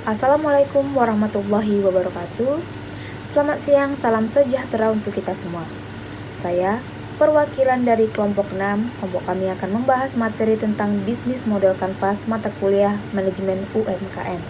Assalamualaikum warahmatullahi wabarakatuh. Selamat siang, salam sejahtera untuk kita semua. Saya perwakilan dari kelompok 6. Kelompok kami akan membahas materi tentang bisnis model kanvas mata kuliah manajemen UMKM.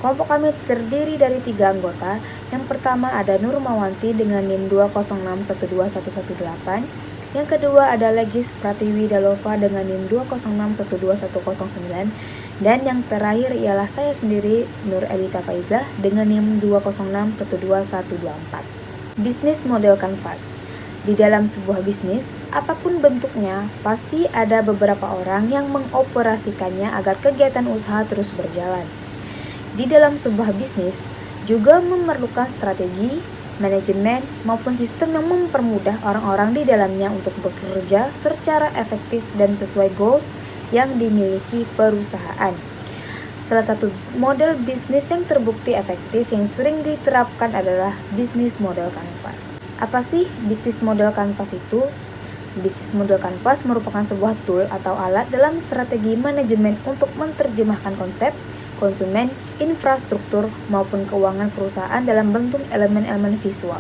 Kelompok kami terdiri dari 3 anggota. Yang pertama ada Nurmawanti dengan NIM 206121118. Yang kedua ada Legis Pratiwi Dalova dengan NIM 206121109. Dan yang terakhir ialah saya sendiri, Nur Elita Faizah dengan NIM 206121124. Bisnis model kanvas. Di dalam sebuah bisnis, apapun bentuknya, pasti ada beberapa orang yang mengoperasikannya agar kegiatan usaha terus berjalan. Di dalam sebuah bisnis juga memerlukan strategi, manajemen, maupun sistem yang mempermudah orang-orang di dalamnya untuk bekerja secara efektif dan sesuai goals yang dimiliki perusahaan. Salah satu model bisnis yang terbukti efektif yang sering diterapkan adalah bisnis model kanvas. Apa sih bisnis model kanvas itu? Bisnis model kanvas merupakan sebuah tool atau alat dalam strategi manajemen untuk menerjemahkan konsep, konsumen, infrastruktur, maupun keuangan perusahaan dalam bentuk elemen-elemen visual.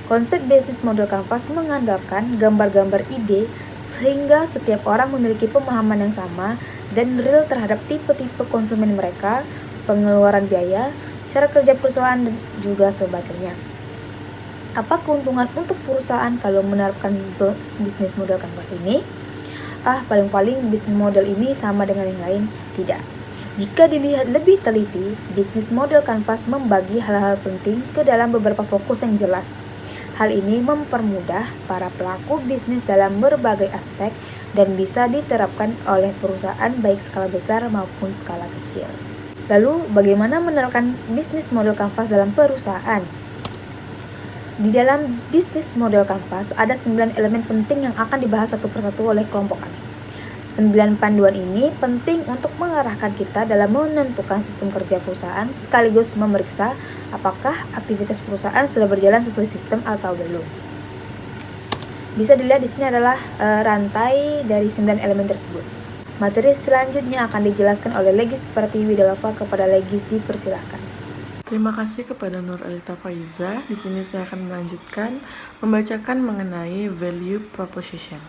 Konsep bisnis model kanvas mengandalkan gambar-gambar ide sehingga setiap orang memiliki pemahaman yang sama dan real terhadap tipe-tipe konsumen mereka, pengeluaran biaya, cara kerja perusahaan, dan juga sebagainya. Apa keuntungan untuk perusahaan kalau menerapkan bisnis model kanvas ini? Paling-paling bisnis model ini sama dengan yang lain? Tidak. Jika dilihat lebih teliti, bisnis model kanvas membagi hal-hal penting ke dalam beberapa fokus yang jelas. Hal ini mempermudah para pelaku bisnis dalam berbagai aspek dan bisa diterapkan oleh perusahaan baik skala besar maupun skala kecil. Lalu, bagaimana menerapkan bisnis model kanvas dalam perusahaan? Di dalam bisnis model kanvas ada 9 elemen penting yang akan dibahas satu persatu oleh kelompok kami. 9 panduan ini penting untuk mengarahkan kita dalam menentukan sistem kerja perusahaan sekaligus memeriksa apakah aktivitas perusahaan sudah berjalan sesuai sistem atau belum. Bisa dilihat di sini adalah rantai dari 9 elemen tersebut. Materi selanjutnya akan dijelaskan oleh Legis Pratiwi Dalova. Kepada Legis dipersilakan. Terima kasih kepada Nur Elita Faizah. Di sini saya akan melanjutkan membacakan mengenai value proposition.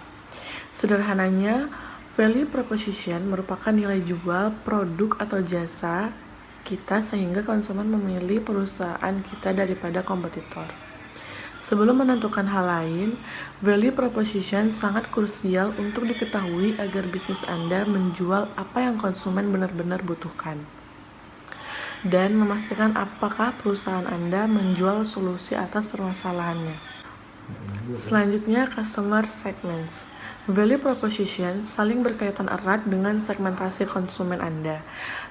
Sederhananya, value proposition merupakan nilai jual produk atau jasa kita sehingga konsumen memilih perusahaan kita daripada kompetitor. Sebelum menentukan hal lain, value proposition sangat krusial untuk diketahui agar bisnis Anda menjual apa yang konsumen benar-benar butuhkan dan memastikan apakah perusahaan Anda menjual solusi atas permasalahannya. Selanjutnya, customer segments. Value proposition saling berkaitan erat dengan segmentasi konsumen Anda.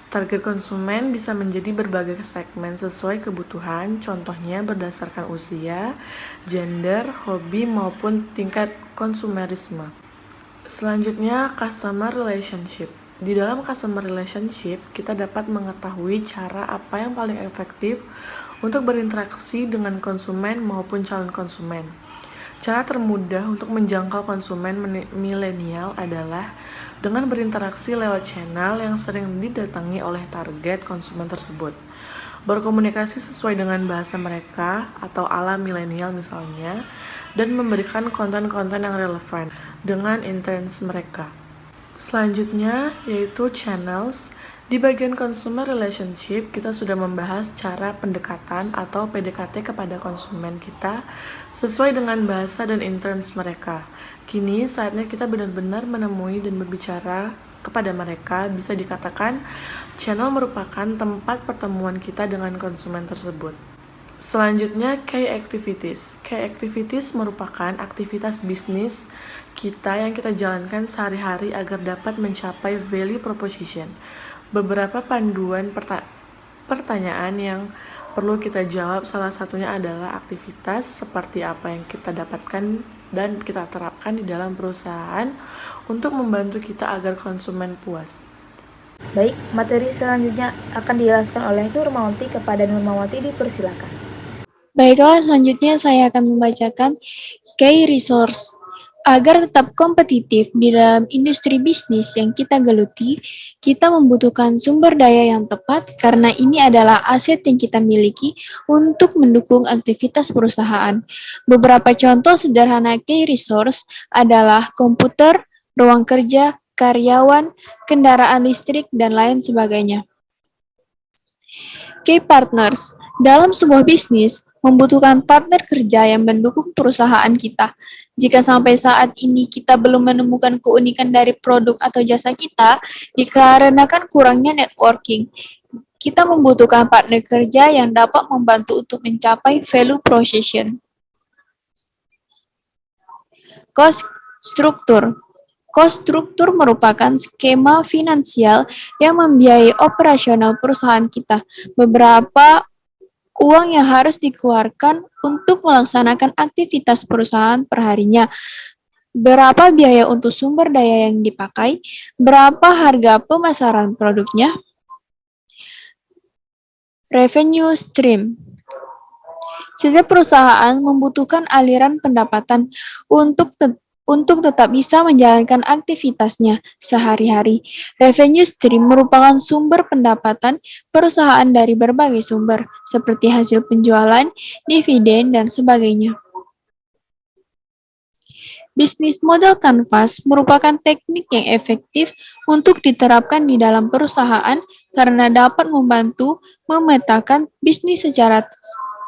Target konsumen bisa menjadi berbagai segmen sesuai kebutuhan, contohnya berdasarkan usia, gender, hobi, maupun tingkat konsumerisme. Selanjutnya, customer relationship. Di dalam customer relationship, kita dapat mengetahui cara apa yang paling efektif untuk berinteraksi dengan konsumen maupun calon konsumen. Cara termudah untuk menjangkau konsumen milenial adalah dengan berinteraksi lewat channel yang sering didatangi oleh target konsumen tersebut. Berkomunikasi sesuai dengan bahasa mereka atau ala milenial misalnya, dan memberikan konten-konten yang relevan dengan intens mereka. Selanjutnya yaitu channels. Di bagian consumer relationship, kita sudah membahas cara pendekatan atau PDKT kepada konsumen kita sesuai dengan bahasa dan intens mereka. Kini saatnya kita benar-benar menemui dan berbicara kepada mereka. Bisa dikatakan channel merupakan tempat pertemuan kita dengan konsumen tersebut. Selanjutnya, key activities. Key activities merupakan aktivitas bisnis kita yang kita jalankan sehari-hari agar dapat mencapai value proposition. Beberapa panduan pertanyaan yang perlu kita jawab, salah satunya adalah aktivitas seperti apa yang kita dapatkan dan kita terapkan di dalam perusahaan untuk membantu kita agar konsumen puas. Baik, materi selanjutnya akan dijelaskan oleh Nurmawanti. Kepada Nurmawanti dipersilakan. Baiklah, selanjutnya saya akan membacakan key resource. Agar tetap kompetitif di dalam industri bisnis yang kita geluti, kita membutuhkan sumber daya yang tepat karena ini adalah aset yang kita miliki untuk mendukung aktivitas perusahaan. Beberapa contoh sederhana key resource adalah komputer, ruang kerja, karyawan, kendaraan listrik, dan lain sebagainya. Key partners dalam sebuah bisnis membutuhkan partner kerja yang mendukung perusahaan kita. Jika sampai saat ini kita belum menemukan keunikan dari produk atau jasa kita, dikarenakan kurangnya networking, kita membutuhkan partner kerja yang dapat membantu untuk mencapai value proposition. Cost struktur. Cost struktur merupakan skema finansial yang membiayai operasional perusahaan kita. Beberapa uang yang harus dikeluarkan untuk melaksanakan aktivitas perusahaan perharinya. Berapa biaya untuk sumber daya yang dipakai, berapa harga pemasaran produknya. Revenue stream. Setiap perusahaan membutuhkan aliran pendapatan untuk tetap bisa menjalankan aktivitasnya sehari-hari. Revenue stream merupakan sumber pendapatan perusahaan dari berbagai sumber, seperti hasil penjualan, dividen, dan sebagainya. Bisnis model canvas merupakan teknik yang efektif untuk diterapkan di dalam perusahaan karena dapat membantu memetakan bisnis secara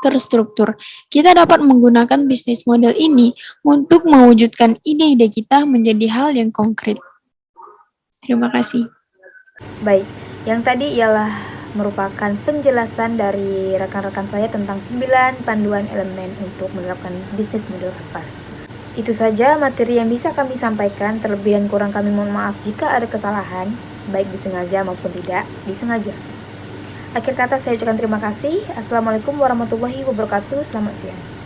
terstruktur. Kita dapat menggunakan bisnis model ini untuk mewujudkan ide-ide kita menjadi hal yang konkret. Terima kasih. Baik, yang tadi ialah merupakan penjelasan dari rekan-rekan saya tentang 9 panduan elemen untuk menerapkan bisnis model canvas. Itu saja materi yang bisa kami sampaikan, terlebih dan kurang kami mohon maaf jika ada kesalahan, baik disengaja maupun tidak disengaja. Akhir kata saya ucapkan terima kasih. Assalamualaikum warahmatullahi wabarakatuh. Selamat siang.